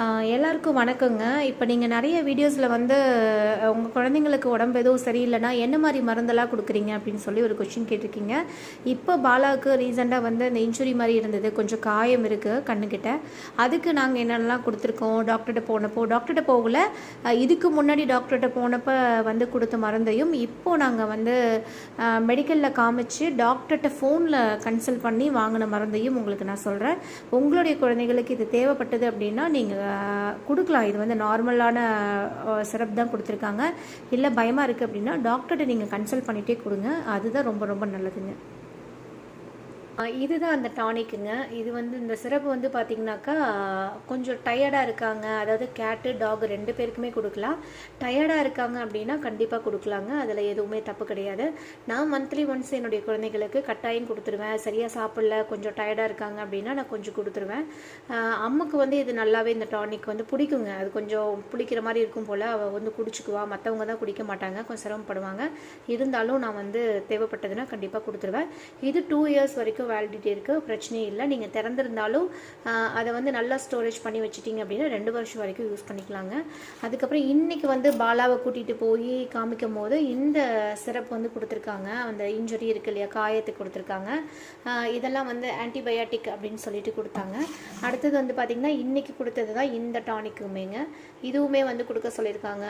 எல்லாருக்கும் வணக்கங்க. இப்போ நீங்கள் நிறைய வீடியோஸில் வந்து உங்கள் குழந்தைங்களுக்கு உடம்பு எதுவும் சரியில்லைன்னா என்ன மாதிரி மருந்தெல்லாம் கொடுக்குறீங்க அப்படின்னு சொல்லி ஒரு கொஷின் கேட்டிருக்கீங்க. இப்போ பாலாவுக்கு ரீசெண்டாக வந்து இந்த இன்ஜுரி மாதிரி இருந்தது, கொஞ்சம் காயம் இருக்குது கண்ணுக்கிட்ட. அதுக்கு நாங்கள் என்னென்னலாம் கொடுத்துருக்கோம், டாக்டர்கிட்ட போகல, இதுக்கு முன்னாடி டாக்டர்கிட்ட போனப்போ வந்து கொடுத்த மருந்தையும் இப்போது நாங்கள் வந்து மெடிக்கலில் காமிச்சு டாக்டர்கிட்ட ஃபோனில் கன்சல்ட் பண்ணி வாங்கின மருந்தையும் உங்களுக்கு நான் சொல்கிறேன். உங்களுடைய குழந்தைகளுக்கு இது தேவைப்பட்டது அப்படின்னா நீங்கள் கொடுக்கலாம். இது வந்து நார்மலான சிரப் தான் கொடுத்துருக்காங்க. இல்லை பயமாக இருக்குது அப்படின்னா டாக்டர்கிட்ட நீங்கள் கன்சல்ட் பண்ணிகிட்டே கொடுங்க. அதுதான் ரொம்ப ரொம்ப நல்லதுங்க. இதுதான் அந்த டானிக்குங்க. இது வந்து இந்த சிரப்பு வந்து பார்த்திங்கனாக்கா கொஞ்சம் டயர்டாக இருக்காங்க, அதாவது கேட்டு டாக் 2 பேருக்குமே கொடுக்கலாம். டயர்டாக இருக்காங்க அப்படின்னா கண்டிப்பாக கொடுக்கலாங்க, அதில் எதுவுமே தப்பு கிடையாது. நான் மந்த்லி ஒன்ஸ் என்னுடைய குழந்தைகளுக்கு கட்டாயம் கொடுத்துருவேன். சரியாக சாப்பிடல, கொஞ்சம் டயர்டாக இருக்காங்க அப்படின்னா நான் கொஞ்சம் கொடுத்துருவேன். அம்முக்கு வந்து இது நல்லாவே இந்த டானிக் வந்து பிடிக்குங்க. அது கொஞ்சம் பிடிக்கிற மாதிரி இருக்கும் போல், அவள் வந்து குடிச்சுக்குவா. மற்றவங்க தான் குடிக்க மாட்டாங்க, கொஞ்சம் சிரமப்படுவாங்க. இருந்தாலும் நான் வந்து தேவைப்பட்டதுன்னா கண்டிப்பாக கொடுத்துருவேன். இது 2 இயர்ஸ் வரைக்கும் வேலிடிட்டி இருக்குது, பிரச்சனையே இல்லை. நீங்கள் திறந்திருந்தாலும் அதை வந்து நல்லா ஸ்டோரேஜ் பண்ணி வச்சுட்டிங்க அப்படின்னா 2 வருஷம் வரைக்கும் யூஸ் பண்ணிக்கலாங்க. அதுக்கப்புறம் இன்றைக்கி வந்து பாலாவை கூட்டிகிட்டு போய் காமிக்கும் போது இந்த சிரப் வந்து கொடுத்துருக்காங்க. அந்த இன்ஜுரி இருக்கு இல்லையா, காயத்துக்கு கொடுத்துருக்காங்க. இதெல்லாம் வந்து ஆன்டிபயாட்டிக் அப்படின்னு சொல்லிட்டு கொடுத்தாங்க. அடுத்தது வந்து பார்த்திங்கன்னா இன்றைக்கி கொடுத்தது தான் இந்த டானிக்குமேங்க. இதுவுமே வந்து கொடுக்க சொல்லியிருக்காங்க.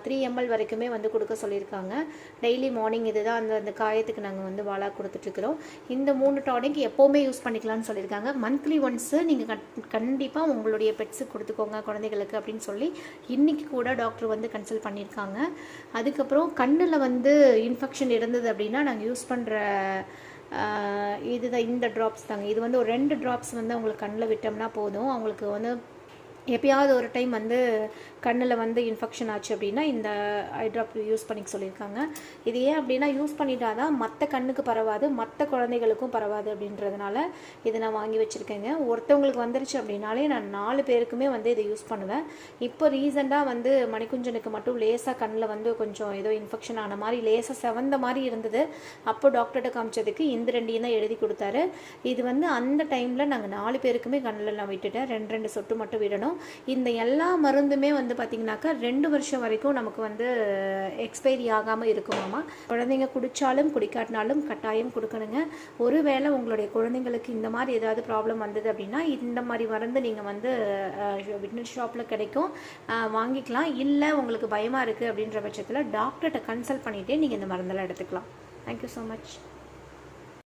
3 ml வரைக்குமே வந்து கொடுக்க சொல்லியிருக்காங்க. டெய்லி மார்னிங் இது தான் அந்த காயத்துக்கு நாங்கள் வந்து பாலா கொடுத்துட்ருக்குறோம். இந்த 3 டானிக் எப்போவுமே யூஸ் பண்ணிக்கலாம்னு சொல்லியிருக்காங்க. மந்த்லி ஒன்ஸு நீங்கள் கண்டிப்பாக உங்களுடைய பெட்ஸுக்கு கொடுத்துக்கோங்க குழந்தைகளுக்கு அப்படின்னு சொல்லி இன்றைக்கி கூட டாக்டர் வந்து கன்சல்ட் பண்ணியிருக்காங்க. அதுக்கப்புறம் கண்ணில் வந்து இன்ஃபெக்ஷன் இருந்தது அப்படின்னா நாங்கள் யூஸ் பண்ணுற இதுதான் இந்த ட்ராப்ஸ் தாங்க. இது வந்து ஒரு 2 ட்ராப்ஸ் வந்து அவங்களுக்கு கண்ணில் விட்டோம்னா போதும். அவங்களுக்கு வந்து எப்பயாவது ஒரு டைம் வந்து கண்ணில் வந்து இன்ஃபெக்ஷன் ஆச்சு அப்படின்னா இந்த ஐ ட்ராப் யூஸ் பண்ணிக்க சொல்லியிருக்காங்க. இது ஏன் அப்படின்னா யூஸ் பண்ணிட்டா தான் மற்ற கண்ணுக்கு பரவாது, மற்ற குழந்தைகளுக்கும் பரவாது அப்படின்றதுனால இதை நான் வாங்கி வச்சுருக்கேங்க. ஒருத்தவங்களுக்கு வந்துருச்சு அப்படின்னாலே நான் 4 பேருக்குமே வந்து இதை யூஸ் பண்ணுவேன். இப்போ ரீசெண்டாக வந்து மணிக்குஞ்சனுக்கு மட்டும் லேசாக கண்ணில் வந்து கொஞ்சம் ஏதோ இன்ஃபெக்ஷன் ஆன மாதிரி லேசாக செவந்த மாதிரி இருந்தது. அப்போ டாக்டர்கிட்ட காமிச்சதுக்கு இந்த 2 தான் எழுதி கொடுத்தாரு. இது வந்து அந்த டைமில் நாங்கள் 4 பேருக்குமே கண்ணில் நான் விட்டுட்டேன். 2 சொட்டு மட்டும் விடணும். இந்த எல்லா மருந்துமே வந்து பார்த்திங்கனாக்கா 2 வருஷம் வரைக்கும் நமக்கு வந்து எக்ஸ்பைரி ஆகாமல் இருக்குமாமா. குழந்தைங்க குடித்தாலும் குடிக்காட்டினாலும் கட்டாயம் கொடுக்கணுங்க. ஒருவேளை உங்களுடைய குழந்தைங்களுக்கு இந்த மாதிரி ஏதாவது ப்ராப்ளம் வந்தது அப்படின்னா இந்த மாதிரி மருந்து நீங்கள் வந்து வெட்னரி ஷாப்பில் கிடைக்கும், வாங்கிக்கலாம். இல்லை உங்களுக்கு பயமாக இருக்குது அப்படின்ற பட்சத்தில் டாக்டர்கிட்ட கன்சல்ட் பண்ணிகிட்டே நீங்கள் இந்த மருந்தெல்லாம் எடுத்துக்கலாம். Thank you so much.